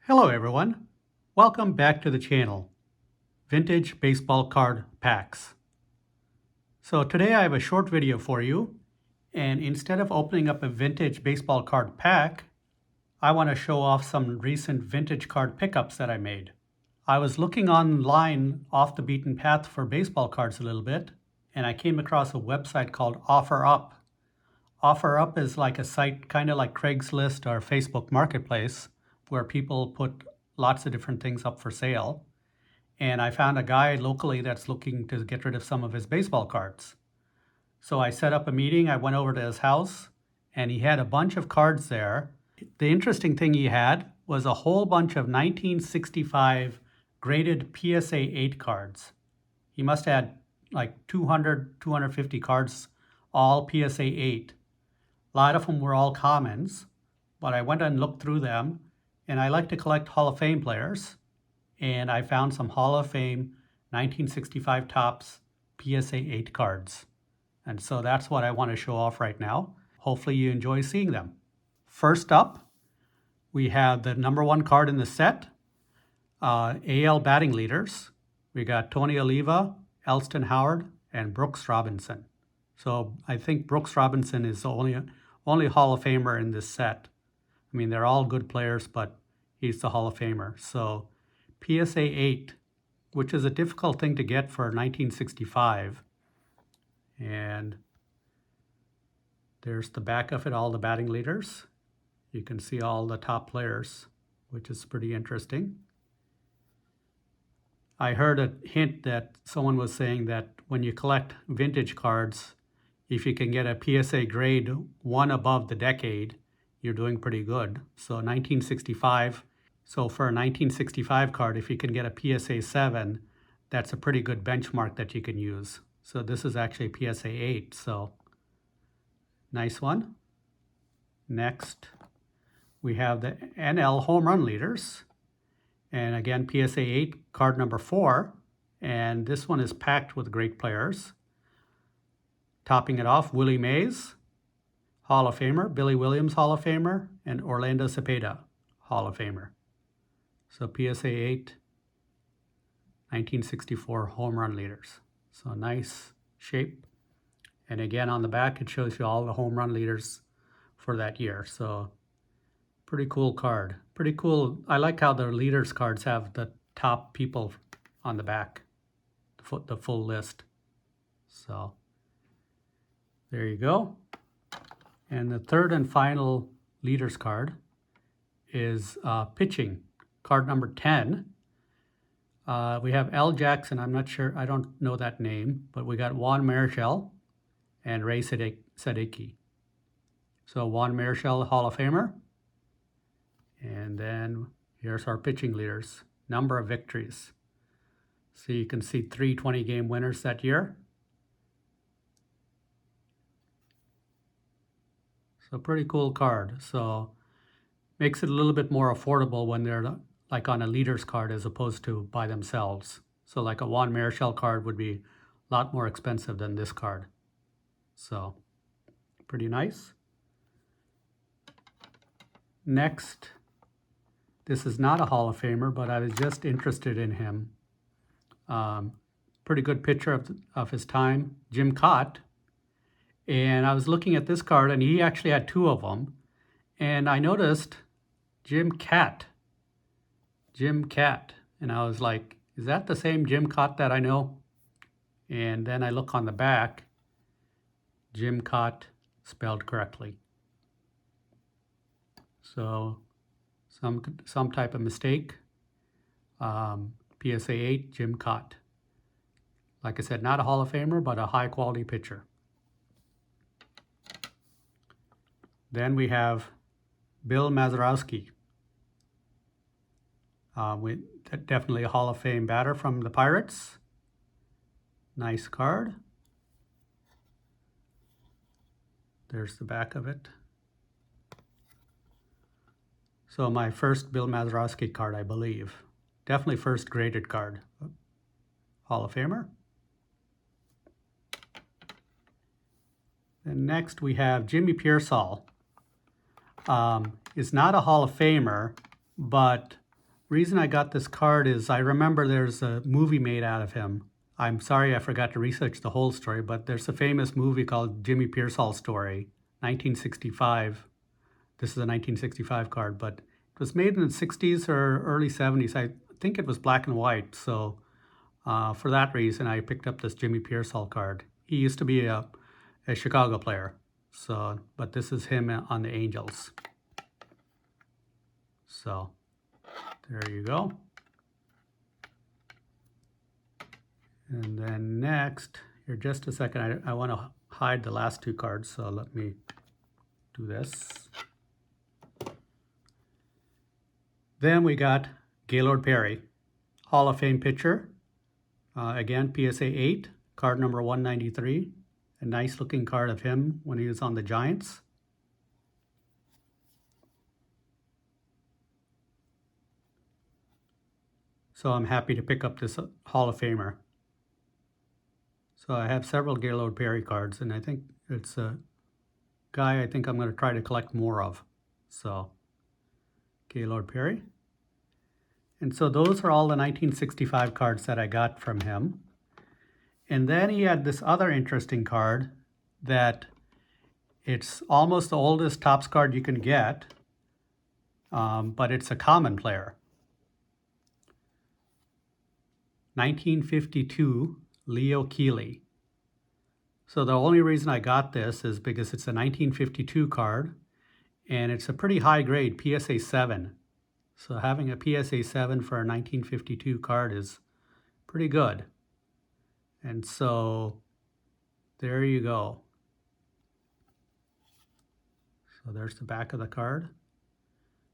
Hello everyone, welcome back to the channel, Vintage Baseball Card Packs. So today I have a short video for you, and instead of opening up a vintage baseball card pack, I want to show off some recent vintage card pickups that I made. I was looking online off the beaten path for baseball cards a little bit, and I came across a website called OfferUp. OfferUp is like a site kind of like Craigslist or Facebook Marketplace where people put lots of different things up for sale. And I found a guy locally that's looking to get rid of some of his baseball cards. So I set up a meeting, I went over to his house, and he had a bunch of cards there. The interesting thing he had was a whole bunch of 1965 graded PSA 8 cards. He must have had like 200, 250 cards, all PSA 8. A lot of them were all commons, but I went and looked through them, and I like to collect Hall of Fame players, and I found some Hall of Fame 1965 Topps PSA 8 cards. And so that's what I want to show off right now. Hopefully you enjoy seeing them. First up, we have the number one card in the set, AL batting leaders. We got Tony Oliva, Elston Howard, and Brooks Robinson. So I think Brooks Robinson is the only Hall of Famer in this set. I mean, they're all good players, but he's the Hall of Famer. So PSA 8, which is a difficult thing to get for 1965. And there's the back of it, all the batting leaders. You can see all the top players, which is pretty interesting. I heard a hint that someone was saying that when you collect vintage cards, if you can get a PSA grade 1 above the decade, you're doing pretty good. So 1965, so for a 1965 card, if you can get a PSA 7, that's a pretty good benchmark that you can use. So this is actually PSA 8, so nice one. Next, we have the NL home run leaders. And again, PSA 8, card number 4. And this one is packed with great players. Topping it off, Willie Mays, Hall of Famer, Billy Williams, Hall of Famer, and Orlando Cepeda, Hall of Famer. So PSA 8, 1964 home run leaders. So nice shape. And again, on the back, it shows you all the home run leaders for that year. So pretty cool card. Pretty cool. I like how the leaders cards have the top people on the back, the full list. So there you go. And the third and final leaders card is pitching, card number 10. We have Al Jackson. I'm not sure. I don't know that name, but we got Juan Marichal and Ray Sadecki. So Juan Marichal, Hall of Famer. And then here's our pitching leaders, number of victories. So you can see 3 20-game winners that year. So pretty cool card. So makes it a little bit more affordable when they're like on a leaders card as opposed to by themselves. So like a Juan Marichal card would be a lot more expensive than this card. So pretty nice. Next, this is not a Hall of Famer, but I was just interested in him. Pretty good pitcher of his time, Jim Kaat. And I was looking at this card, and he actually had 2 of them. And I noticed Jim Kaat. And I was like, is that the same Jim Kaat that I know? And then I look on the back, Jim Kaat spelled correctly. So some type of mistake. PSA 8, Jim Kaat. Like I said, not a Hall of Famer, but a high quality pitcher. Then we have Bill Mazeroski. Definitely a Hall of Fame batter from the Pirates. Nice card. There's the back of it. So my first Bill Mazeroski card, I believe. Definitely first graded card. Hall of Famer. And next we have Jimmy Pearsall. Is not a Hall of Famer, but reason I got this card is I remember there's a movie made out of him. I'm sorry I forgot to research the whole story, but there's a famous movie called Jimmy Pearsall Story, 1965. This is a 1965 card, but it was made in the 60s or early 70s. I think it was black and white, so for that reason I picked up this Jimmy Pearsall card. He used to be a Chicago player, so but this is him on the Angels. So there you go. And then next, here just a second, I want to hide the last two cards, so let me do this. Then we got Gaylord Perry, Hall of Fame pitcher. Again, PSA 8, card number 193. A nice looking card of him when he was on the Giants. So I'm happy to pick up this Hall of Famer. So I have several Gaylord Perry cards, and I think it's a guy I think I'm going to try to collect more of. So Gaylord Perry. And so those are all the 1965 cards that I got from him. And then he had this other interesting card that it's almost the oldest Topps card you can get, but it's a common player. 1952 Leo Keeley. So the only reason I got this is because it's a 1952 card, and it's a pretty high grade, PSA 7. So having a PSA 7 for a 1952 card is pretty good. And so there you go. So there's the back of the card.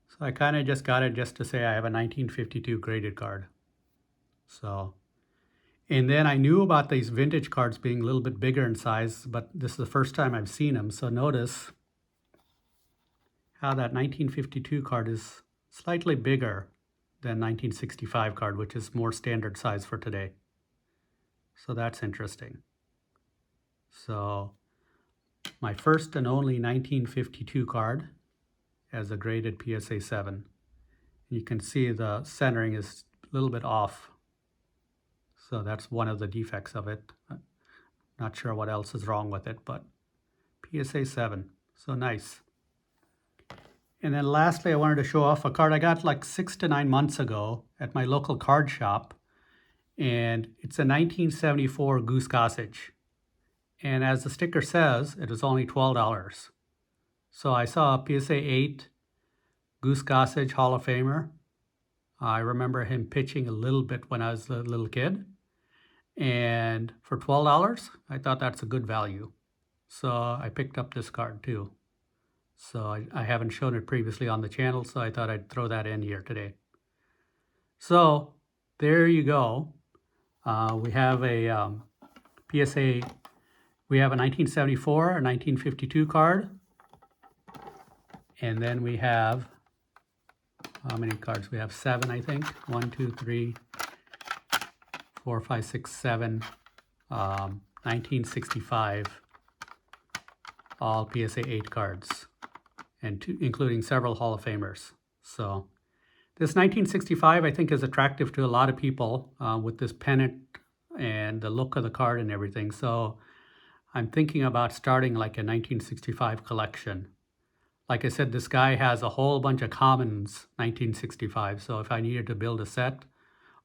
So I kind of just got it just to say I have a 1952 graded card. So, and then I knew about these vintage cards being a little bit bigger in size, but this is the first time I've seen them. So notice how that 1952 card is slightly bigger than 1965 card, which is more standard size for today. So that's interesting. So my first and only 1952 card as a graded PSA 7. You can see the centering is a little bit off. So that's one of the defects of it. Not sure what else is wrong with it, but PSA 7, so nice. And then lastly, I wanted to show off a card I got like 6 to 9 months ago at my local card shop. And it's a 1974 Goose Gossage. And as the sticker says, it was only $12. So I saw a PSA 8 Goose Gossage Hall of Famer. I remember him pitching a little bit when I was a little kid. And for $12, I thought that's a good value. So I picked up this card too. So I haven't shown it previously on the channel, so I thought I'd throw that in here today. So there you go. We have a PSA, we have a 1974, a 1952 card. And then we have, how many cards? We have 7, I think. 1, 2, 3, 4, 5, 6, 7, 1965, all PSA 8 cards, and including several Hall of Famers. So this 1965, I think, is attractive to a lot of people with this pennant and the look of the card and everything. So I'm thinking about starting like a 1965 collection. Like I said, this guy has a whole bunch of commons 1965. So if I needed to build a set,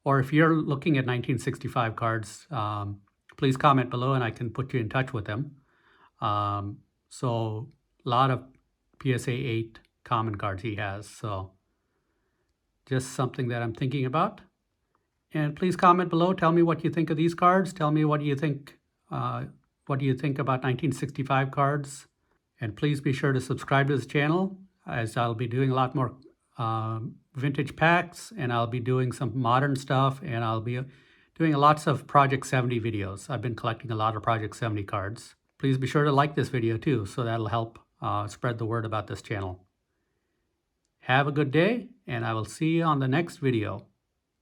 or if you're looking at 1965 cards, please comment below and I can put you in touch with them. So a lot of PSA 8 common cards he has. So just something that I'm thinking about. And please comment below. Tell me what you think of these cards. Tell me what do you think about 1965 cards. And please be sure to subscribe to this channel, as I'll be doing a lot more vintage packs, and I'll be doing some modern stuff, and I'll be doing lots of Project 70 videos. I've been collecting a lot of Project 70 cards. Please be sure to like this video too, so that'll help spread the word about this channel. Have a good day, and I will see you on the next video.